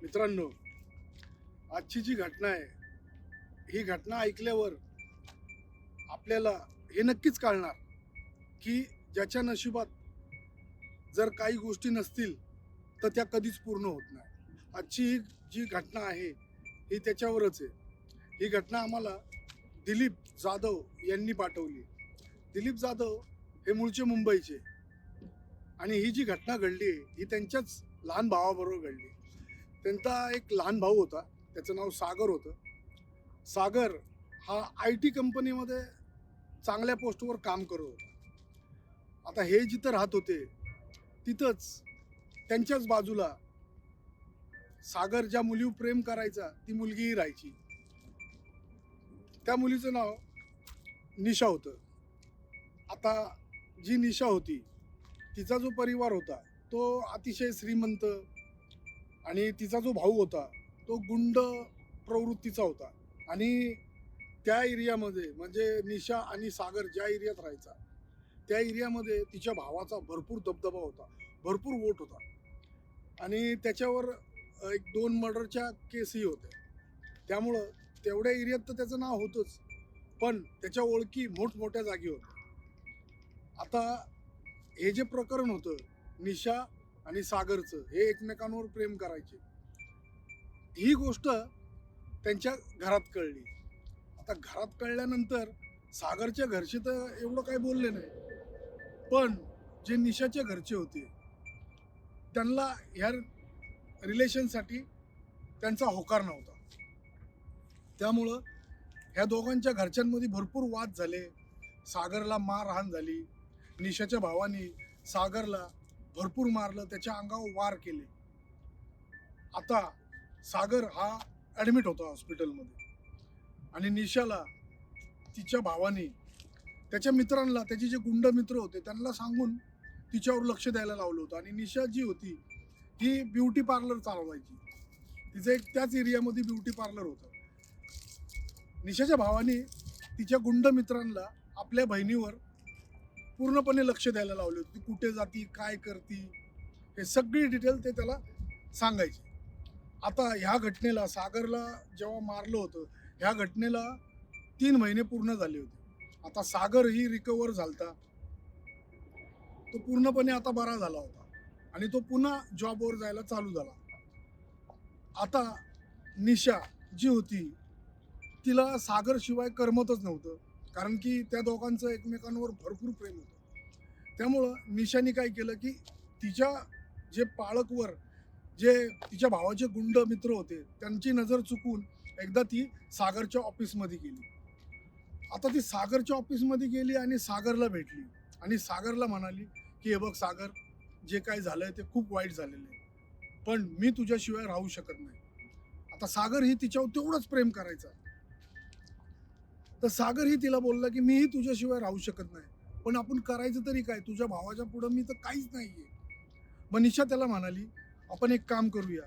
मित्रांनो, आजची जी घटना आहे, ही घटना ऐकल्यावर आपल्याला हे नक्कीच कळणार की ज्याच्या नशिबात जर काही गोष्टी नसतील तर त्या कधीच पूर्ण होत नाही. आजची ही जी घटना आहे ही त्याच्यावरच आहे. ही घटना आम्हाला दिलीप जाधव यांनी पाठवली. दिलीप जाधव हे मूळचे मुंबईचे आणि ही जी घटना घडली ही त्यांच्याच लहान भावाबरोबर घडली. त्यांचा एक लहान भाऊ होता, त्याचं नाव सागर होतं. सागर हा IT कंपनीमध्ये चांगल्या पोस्टवर काम करत होता. आता हे जिथं राहत होते तिथंच त्यांच्याच बाजूला सागर ज्या मुलीवर प्रेम करायचा ती मुलगीही राहायची. त्या मुलीचं नाव निशा होतं. आता जी निशा होती तिचा जो परिवार होता तो अतिशय श्रीमंत आणि तिचा जो भाऊ होता तो गुंड प्रवृत्तीचा होता. आणि त्या एरियामध्ये म्हणजे निशा आणि सागर ज्या एरियात राहायचा त्या एरियामध्ये तिच्या भावाचा भरपूर दबदबा होता, भरपूर वोट होता. आणि त्याच्यावर एक 2 मर्डरच्या केसही होत्या. त्यामुळं तेवढ्या एरियात तर त्याचं नाव होतंच, पण त्याच्या ओळखी मोठमोठ्या जागी होत्या. आता हे जे प्रकरण होतं निशा आणि सागरचं, हे एकमेकांवर प्रेम करायचे, ही गोष्ट त्यांच्या घरात कळली. आता घरात कळल्यानंतर सागरच्या घरचे तर एवढं काही बोलले नाही, पण जे निशाच्या घरचे होते त्यांना ह्या रिलेशनसाठी त्यांचा होकार नव्हता. त्यामुळं ह्या दोघांच्या घरच्यांमध्ये भरपूर वाद झाले. सागरला मारहाण झाली. निशाच्या भावाने सागरला भरपूर मारलं, त्याच्या अंगावर वार केले. आता सागर हा ॲडमिट होता हॉस्पिटलमध्ये आणि निशाला तिच्या भावाने त्याच्या मित्रांना, त्याचे जे गुंड मित्र होते त्यांना सांगून तिच्यावर लक्ष द्यायला लावलं होतं. आणि निशा जी होती ती ब्युटी पार्लर चालवायची. तिचं एक त्याच एरियामध्ये ब्युटी पार्लर होतं. निशाच्या भावाने तिच्या गुंड मित्रांना आपल्या बहिणीवर पूर्णपणे लक्ष द्यायला लावले होते. ती कुठे जाती, काय करती, हे सगळी डिटेल ते त्याला सांगायचे. आता ह्या घटनेला, सागरला जेव्हा मारलं होतं, ह्या घटनेला 3 महिने पूर्ण झाले होते. आता सागरही रिकवर झालता. तो पूर्णपणे आता बरा झाला होता आणि तो पुन्हा जॉबवर जायला चालू झाला. आता निशा जी होती तिला सागरशिवाय करमतच नव्हतं, कारण की त्या दोघांचं एकमेकांवर भरपूर प्रेम होतं. त्यामुळं निशाने काय केलं की तिच्या जे पाळकवर जे तिच्या भावाचे गुंड मित्र होते त्यांची नजर चुकून एकदा ती सागरच्या ऑफिसमध्ये गेली. आता ती सागरच्या ऑफिसमध्ये गेली आणि सागरला भेटली आणि सागरला म्हणाली की हे बघ सागर, जे काय झालंय ते खूप वाईट झालेलं आहे, पण मी तुझ्याशिवाय राहू शकत नाही. आता सागर ही तिच्यावर तेवढंच प्रेम करायचा. तर सागर ही तिला बोलला की मीही तुझ्याशिवाय राहू शकत नाही, पण आपण करायचं तरी काय, तुझ्या भावाच्या पुढं मी तर काहीच नाहीये. मनीषा त्याला म्हणाली, आपण एक काम करूया,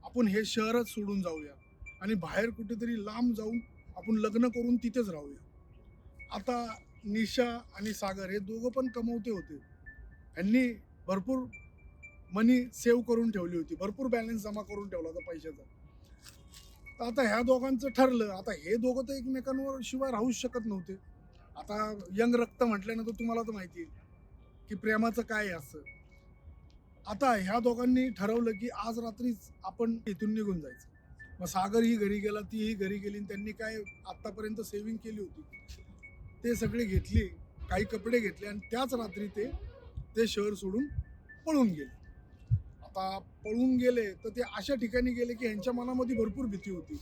आपण हे शहरच सोडून जाऊया आणि बाहेर कुठेतरी लांब जाऊन आपण लग्न करून तिथेच राहूया. आता निशा आणि सागर हे दोघं पण कमवते होते. यांनी भरपूर मनी सेव्ह करून ठेवली होती, भरपूर बॅलन्स जमा करून ठेवला होता पैशाचा. तर आता ह्या दोघांचं ठरलं. आता हे दोघं तर एकमेकांवर शिवाय राहूच शकत नव्हते. आता यंग रक्त म्हटल्यानंतर तुम्हाला तर माहिती आहे की प्रेमाचं काय आहे असं. आता ह्या दोघांनी ठरवलं की आज रात्रीच आपण इथून निघून जायचं. मग सागर ही घरी गेला, तीही घरी गेली आणि त्यांनी काय आतापर्यंत सेव्हिंग केली होती ते सगळे घेतली, काही कपडे घेतले आणि त्याच रात्री ते ते शहर सोडून पळून गेले. आता पळून गेले तर ते अशा ठिकाणी गेले की ह्यांच्या मनामध्ये भरपूर भीती होती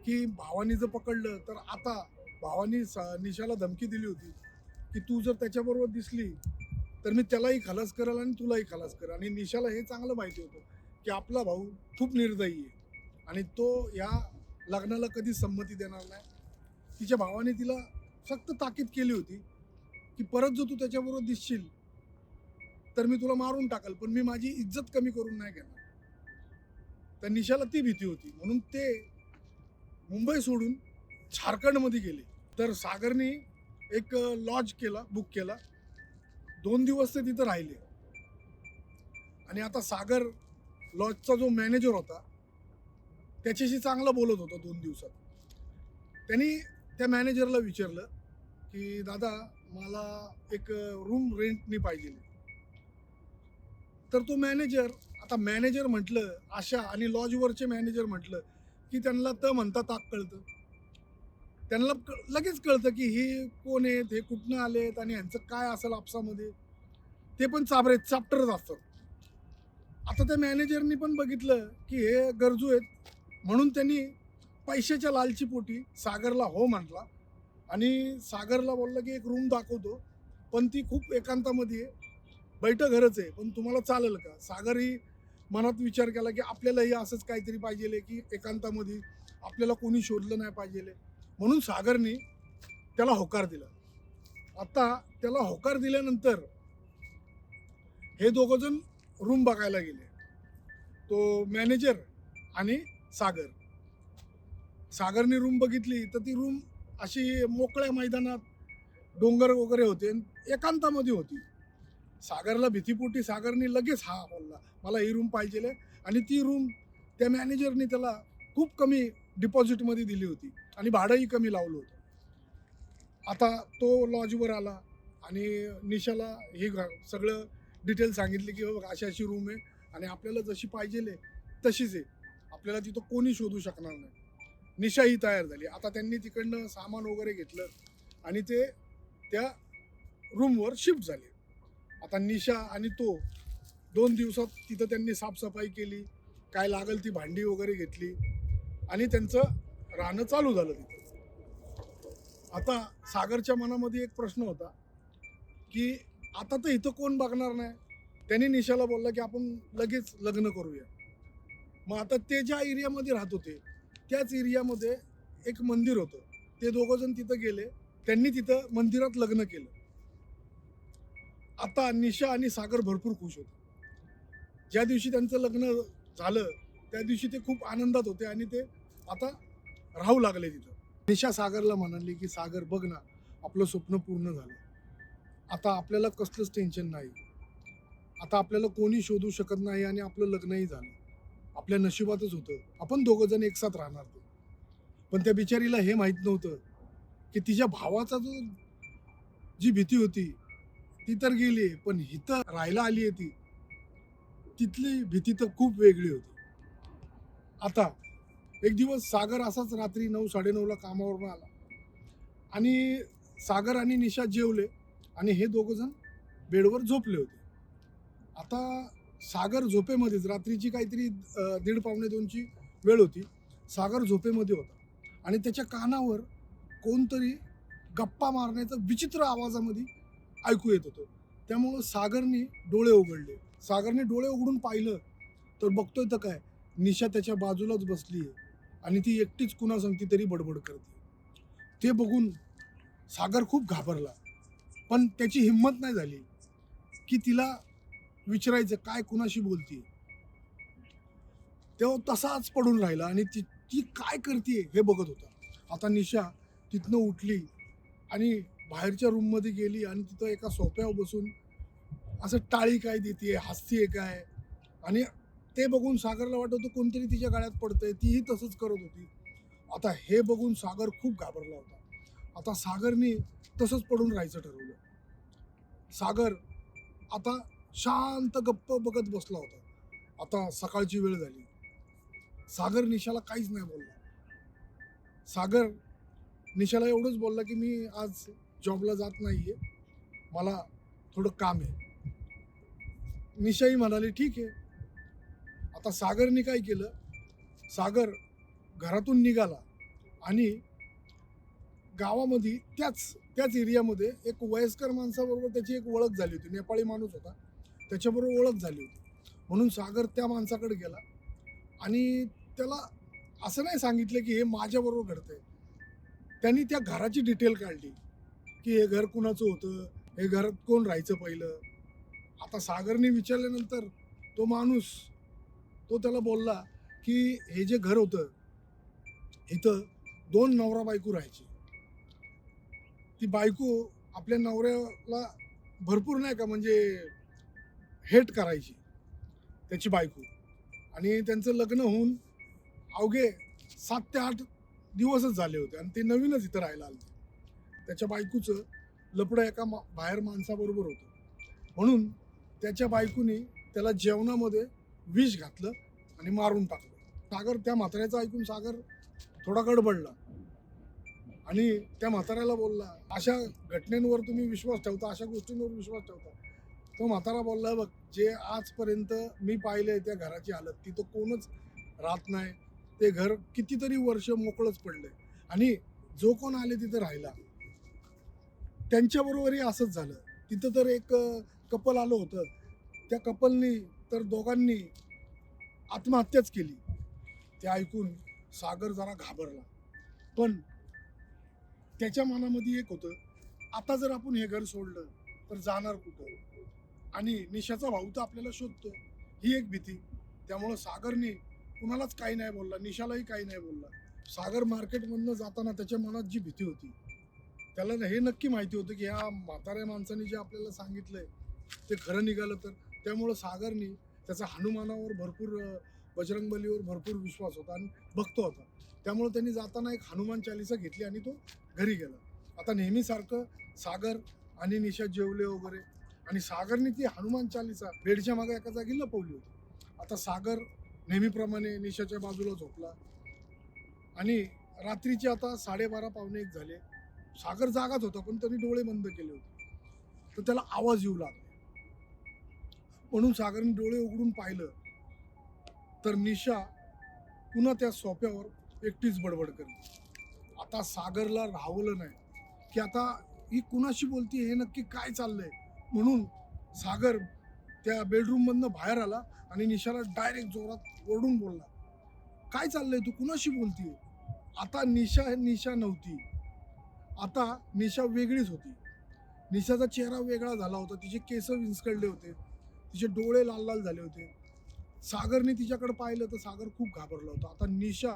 की भावानी जर पकडलं तर आता भावानी निशाला धमकी दिली होती की तू जर त्याच्याबरोबर दिसली तर मी त्यालाही खलास करेल आणि तुलाही खलास करेल. आणि निशाला हे चांगलं माहिती होतं की आपला भाऊ खूप निर्दयी आहे आणि तो या लग्नाला कधीच संमती देणार नाही. तिच्या भावाने तिला सक्त ताकीद केली होती की परत जर तू त्याच्याबरोबर दिसशील तर मी तुला मारून टाकल, पण मी माझी इज्जत कमी करून नाही घेणार. तर निशाला ती भीती होती म्हणून ते मुंबई सोडून झारखंडमध्ये गेले. तर सागरने एक लॉज केला, बुक केला. 2 दिवस ते तिथं राहिले आणि आता सागर लॉजचा जो मॅनेजर होता त्याच्याशी चांगलं बोलत होतो 2 दिवसात. त्यांनी त्या मॅनेजरला विचारलं, की "दादा मला एक रूम रेंटनी पाहिजे." तर तो मॅनेजर, आता मॅनेजर म्हटलं आशा आणि लॉजवरचे मॅनेजर म्हटलं, की त्यांना त म्हणता ताक कळतं. त्यांना लगेच कळतं, की ही कोण आहेत, हे कुठनं आलेत आणि ह्यांचं काय असेल आपसामध्ये. ते पण चाभरे चाप्टरच असतात. आता त्या मॅनेजरनी पण बघितलं, की हे गरजू आहेत, म्हणून त्यांनी पैशाच्या लालचीपोटी सागरला हो म्हटला आणि सागरला बोलला, की "एक रूम दाखवतो, पण ती खूप एकांतामध्ये आहे. बैठं घरच आहे, पण तुम्हाला चालेल का?" सागरही मनात विचार केला, की आपल्यालाही असंच काहीतरी पाहिजे, की एकांतामध्ये आपल्याला कोणी शोधलं नाही पाहिजे. म्हणून सागरनी त्याला होकार दिला. आता त्याला होकार दिल्यानंतर हे दोघं जण रूम बघायला गेले. तो मॅनेजर आणि सागर. सागरने रूम बघितली तर ती रूम अशी मोकळ्या मैदानात, डोंगर वगैरे होते आणि एकांतामध्ये होती. सागरला भीतीपोटी सागरने लगेच हा बोलला, "मला ही रूम पाहिजे." आणि ती रूम त्या मॅनेजरने त्याला खूप कमी डिपॉझिटमध्ये दिली होती आणि भाडंही कमी लावलं होतं. आता तो लॉजवर आला आणि निशाला हे सगळं डिटेल सांगितली, की "बघ अशी अशी रूम आहे आणि आपल्याला जशी पाहिजे तशीच आहे. आपल्याला तिथं कोणी शोधू शकणार नाही." निशाही तयार झाली. आता त्यांनी तिकडनं सामान वगैरे घेतलं आणि ते त्या रूमवर शिफ्ट झाले. आता निशा आणि तो 2 दिवसात तिथं त्यांनी साफसफाई केली. काय लागेल ती भांडी वगैरे घेतली आणि त्यांचं राहणं चालू झालं तिथं. आता सागरच्या मनामध्ये एक प्रश्न होता, की आता तर इथं कोण बघणार नाही. त्याने निशाला बोलला, की "आपण लगेच लग्न करूया." मग आता ते ज्या एरियामध्ये राहत होते, त्याच एरियामध्ये एक मंदिर होतं. ते दोघं जण तिथं गेले. त्यांनी तिथं मंदिरात लग्न केलं. आता निशा आणि सागर भरपूर खुश होते. ज्या दिवशी त्यांचं लग्न झालं, त्या दिवशी ते खूप आनंदात होते आणि ते आता राहू लागले तिथं. निशा सागरला म्हणाली, की "सागर बघ ना, आपलं स्वप्न पूर्ण झालं. आता आपल्याला कसलंच टेन्शन नाही. आता आपल्याला कोणी शोधू शकत नाही आणि आपलं लग्नही झालं. आपल्या नशिबातच होतं. आपण दोघं जण एकसाथ राहणार ते." पण त्या बिचारीला हे माहीत नव्हतं, की तिच्या भावाचा जी भीती होती, ती तर गेली, पण इथं राहायला आली आहे ती, तिथली भीती तर खूप वेगळी होती. आता एक दिवस सागर असाच रात्री 9-9:30ला कामावरून आला आणि सागर आणि निशा जेवले आणि हे दोघं जण बेडवर झोपले होते. आता सागर झोपेमध्येच रात्रीची काहीतरी 1:30-2ची वेळ होती. सागर झोपेमध्ये होता आणि त्याच्या कानावर कोणतरी गप्पा मारण्याचं विचित्र आवाजामध्ये ऐकू येत होतं. त्यामुळं सागरने डोळे उघडले. सागरने डोळे उघडून पाहिलं, तर बघतोय तर काय, निशा त्याच्या बाजूलाच बसली आहे आणि ती एकटीच कुणासंगती तरी बडबड करते. ते बघून सागर खूप घाबरला. पण त्याची हिंमत नाही झाली, की तिला विचारायचं काय कुणाशी बोलतीये. तेव्हा तसाच पडून राहिला आणि ती ती काय करतीये हे बघत होता. आता निशा तिथनं उठली आणि बाहेरच्या रूममध्ये गेली आणि तिथं एका सोफ्यावर बसून असं टाळी काय देतीये, हसतीये काय आणि ते बघून सागरला वाटत होतं कोणतरी तिच्या गळ्यात पडतंय. तीही तसंच करत होती. आता हे बघून सागर खूप घाबरला होता. आता सागरने तसंच पडून राहायचं ठरवलं. सागर आता शांत गप्प बघत बसला होता. आता सकाळची वेळ झाली. सागर निशाला काहीच नाही बोलला. सागर निशाला एवढंच बोलला, की "मी आज जॉबला जात नाहीये. मला थोडं काम आहे." निशाही म्हणाली, "ठीक आहे." आता सागरने काय केलं, सागर घरातून निघाला आणि गावामध्ये त्याच त्याच एरियामध्ये एक वयस्कर माणसाबरोबर त्याची एक ओळख झाली होती. नेपाळी माणूस होता. त्याच्याबरोबर ओळख झाली होती. म्हणून सागर त्या माणसाकडे गेला आणि त्याला असं नाही सांगितलं, की हे माझ्याबरोबर घडतंय. त्यांनी त्या घराची डिटेल काढली, की हे घर कुणाचं होतं, हे घरात कोण राहायचं पहिलं. आता सागरने विचारल्यानंतर तो माणूस तो त्याला बोलला, की हे जे घर होतं, इथं 2 नवरा-बायको राहायची. ती बायको आपल्या नवऱ्याला भरपूर नाही का म्हणजे हेट करायची, त्याची बायको आणि त्यांचं लग्न होऊन अवघे 7 ते 8 दिवसच झाले होते आणि ते नवीनच इथं राहायला आले. त्याच्या बायकोचं लफडं एका बाहेर माणसाबरोबर होतं. म्हणून त्याच्या बायकोनी त्याला जेवणामध्ये विष घातलं आणि मारून टाकलं. सागर त्या म्हाताऱ्याचं ऐकून सागर थोडा गडबडला आणि त्या म्हाताऱ्याला बोलला, अशा घटनेंवर तुम्ही विश्वास ठेवता, अशा गोष्टींवर विश्वास ठेवता. तो म्हातारा बोलला, बघ जे आजपर्यंत मी पाहिलंय त्या घराची हालत, तिथं कोणच राहत नाही. ते घर कितीतरी वर्ष मोकळंच पडलंय आणि जो कोण आले तिथं राहिला त्यांच्याबरोबरही असंच झालं. तिथं तर एक कपल आलं होतं. त्या कपलनी तर दोघांनी आत्महत्याच केली. ते ऐकून सागर जरा घाबरला. पण त्याच्या मनामध्ये एक होतं, आता जर आपण हे घर सोडलं तर जाणार कुठं आणि निशाचा भाऊ तर आपल्याला शोधतो, ही एक भीती. त्यामुळं सागरने कुणालाच काही नाही बोलला, निशालाही काही नाही बोलला. सागर मार्केटमधनं जाताना त्याच्या मनात जी भीती होती, त्याला हे नक्की माहिती होतं की ह्या म्हाताऱ्या माणसाने जे आपल्याला सांगितलंय ते खरं निघालं तर. त्यामुळं सागरने त्याचा हनुमानावर भरपूर बजरंगबलीवर भरपूर विश्वास होता आणि भक्त होता. त्यामुळे त्यांनी जाताना एक हनुमान चालीसा घेतली आणि तो घरी गेला. आता नेहमीसारखं सागर आणि निशा जेवले वगैरे आणि सागरने ती हनुमान चालीसा बेडच्या मागे एका जागी लपवली होती. आता सागर नेहमीप्रमाणे निशाच्या बाजूला झोपला आणि रात्रीचे आता 12:30 पावणे 1 झाले. सागर जागाच होता पण त्यांनी डोळे बंद केले होते. तर त्याला आवाज येऊ लागला. म्हणून सागरने डोळे उघडून पाहिलं तर निशा पुन्हा त्या सोफ्यावर एकटीच बडबड करते. आता सागरला राहवलं नाही की आता ही कुणाशी बोलती, हे नक्की काय चाललंय. म्हणून सागर त्या बेडरूम मधनं बाहेर आला आणि निशाला डायरेक्ट जोरात ओरडून बोलला, काय चाललंय, तू कुणाशी बोलतीये. आता निशा निशा नव्हती. आता निशा वेगळीच होती. निशाचा चेहरा वेगळा झाला होता. तिचे केस विंचकळले होते, तिचे डोळे लाल लाल झाले होते. सागरने तिच्याकडे पाहिलं तर सागर खूप घाबरला होता. आता निशा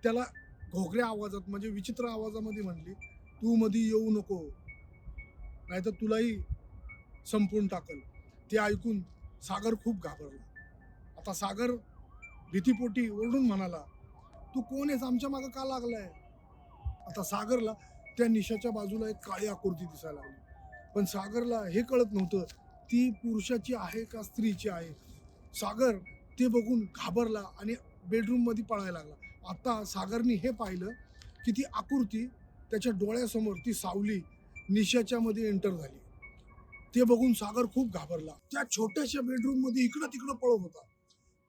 त्याला घोगऱ्या आवाजात म्हणजे विचित्र आवाजामध्ये म्हणली, तू मध्ये येऊ नको नाहीतर तुलाही संपवून टाकल. ते ऐकून सागर खूप घाबरला. आता सागर भीतीपोटी ओरडून म्हणाला, तू कोण आहेस, आमच्या मागं का लागलाय. आता सागरला त्या निशाच्या बाजूला एक काळी आकृती दिसायला लागली. पण सागरला हे कळत नव्हतं ती पुरुषाची आहे का स्त्रीची आहे. सागर ते बघून घाबरला आणि बेडरूम मध्ये पळायला लागला. आता सागरनी हे पाहिलं की ती आकृती त्याच्या डोळ्यासमोर, ती सावली निशाच्या मध्ये एंटर झाली. ते बघून सागर खूप घाबरला. त्या छोट्याशा बेडरूम मध्ये इकडं तिकडं पळत होता.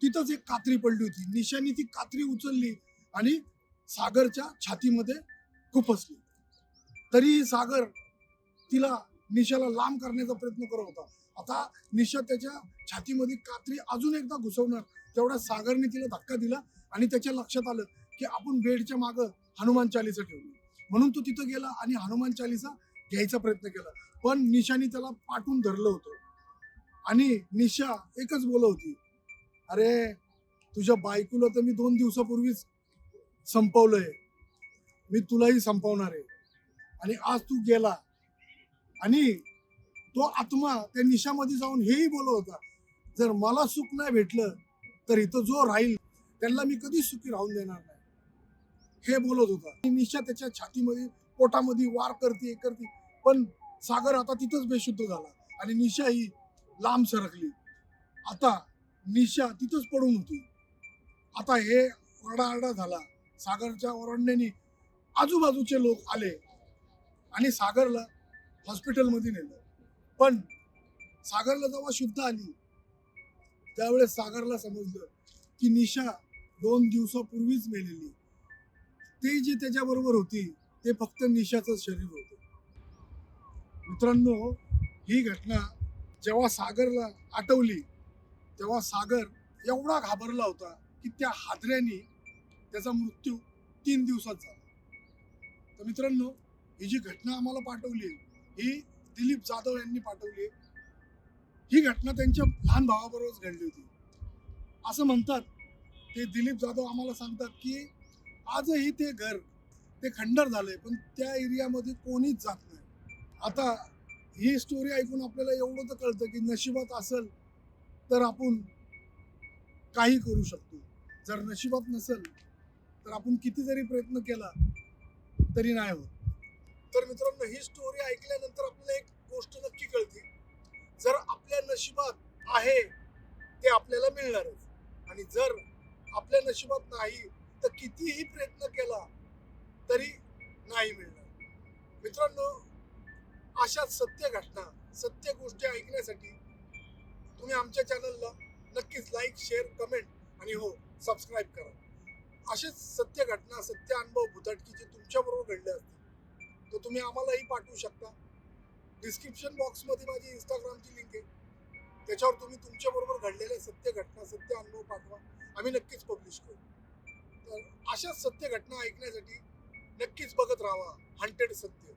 तिथंच एक कात्री पडली होती. निशाने ती कात्री उचलली आणि सागरच्या छातीमध्ये खुपसली. तरीही सागर तिला निशाला लांब करण्याचा प्रयत्न करत होता. आता निशा त्याच्या छातीमध्ये कात्री अजून एकदा घुसवणार तेवढ्या सागरने तिला धक्का दिला आणि त्याच्या लक्षात आलं की आपण बेडच्या मागं हनुमान चालीसा ठेवली. म्हणून तो तिथं गेला आणि हनुमान चालीसा घ्यायचा प्रयत्न केला. पण निशाने त्याला पाठवून धरलं होतं आणि निशा एकच बोलत होती, अरे तुझ्या बायकोला तर मी 2 दिवसापूर्वीच संपवलंय, मी तुलाही संपवणार आहे. आणि आज तू गेला आणि तो आत्मा त्या निशामध्ये जाऊन हेही बोलत होता, जर मला सुख नाही भेटलं तर इथं जो राहील त्यांना मी कधीच सुखी राहून देणार नाही, हे बोलत होता. निशा त्याच्या छातीमध्ये पोटामध्ये वार करते पण सागर आता तिथंच बेशुद्ध झाला आणि निशा ही लांब सरकली. आता निशा तिथंच पडून होती. आता हे ओरडाआरडा झाला. सागरच्या ओरडण्याने आजूबाजूचे लोक आले आणि सागरला हॉस्पिटलमध्ये नेलं. पण सागरला जेव्हा शुद्ध आली त्यावेळेस सागरला समजलं की निशा 2 दिवसापूर्वीच मेलेली. ते जे त्याच्याबरोबर होती ते फक्त निशाचं शरीर होतं. मित्रांनो, ही घटना जेव्हा सागरला आठवली तेव्हा सागर एवढा घाबरला होता की त्या हादऱ्याने त्याचा मृत्यू 3 दिवसात झाला. तर मित्रांनो, ही जी घटना आम्हाला पाठवली ही दिलीप जाधव यांनी पाठवली. ही घटना त्यांच्या लहान भावाबरोबर घडली होती. असं म्हणतात, ते दिलीप जाधव आम्हाला सांगतात की आजही ते घर ते खंडर झालंय पण त्या एरियामध्ये कोणीच जात नाही. आता ही स्टोरी ऐकून आपल्याला एवढं तर कळतं की नशिबात असेल तर आपण काही करू शकतो. जर नशिबात नसेल तर आपण किती जरी प्रयत्न केला तरी नाही होत. तर मित्रांनो, ही स्टोरी ऐकल्यानंतर आपल्याला एक गोष्ट नक्की कळते, जर आपल्या नशिबात आहे ते आपल्याला मिळणारच, आणि जर आपल्या नशिबात नाही तर कितीही प्रयत्न केला तरी नाही मिळणार. मित्रांनो, अशा सत्य घटना, सत्य गोष्टी ऐकण्यासाठी तुम्ही आमच्या चॅनलला नक्कीच लाईक, शेअर, कमेंट आणि हो, सबस्क्राईब करा. असेच सत्य घटना, सत्य अनुभव, भुताटकी जे तुमच्याबरोबर घडले असतील तर तुम्ही आम्हालाही पाठवू शकता. डिस्क्रिप्शन बॉक्समध्ये माझी इंस्टाग्रामची लिंक आहे, त्याच्यावर तुम्ही तुमच्याबरोबर घडलेल्या सत्य घटना, सत्य अनुभव पाठवा, आम्ही नक्कीच पब्लिश करू. तर अशाच सत्य घटना ऐकण्यासाठी नक्कीच बघत राहा हंटेड सत्य.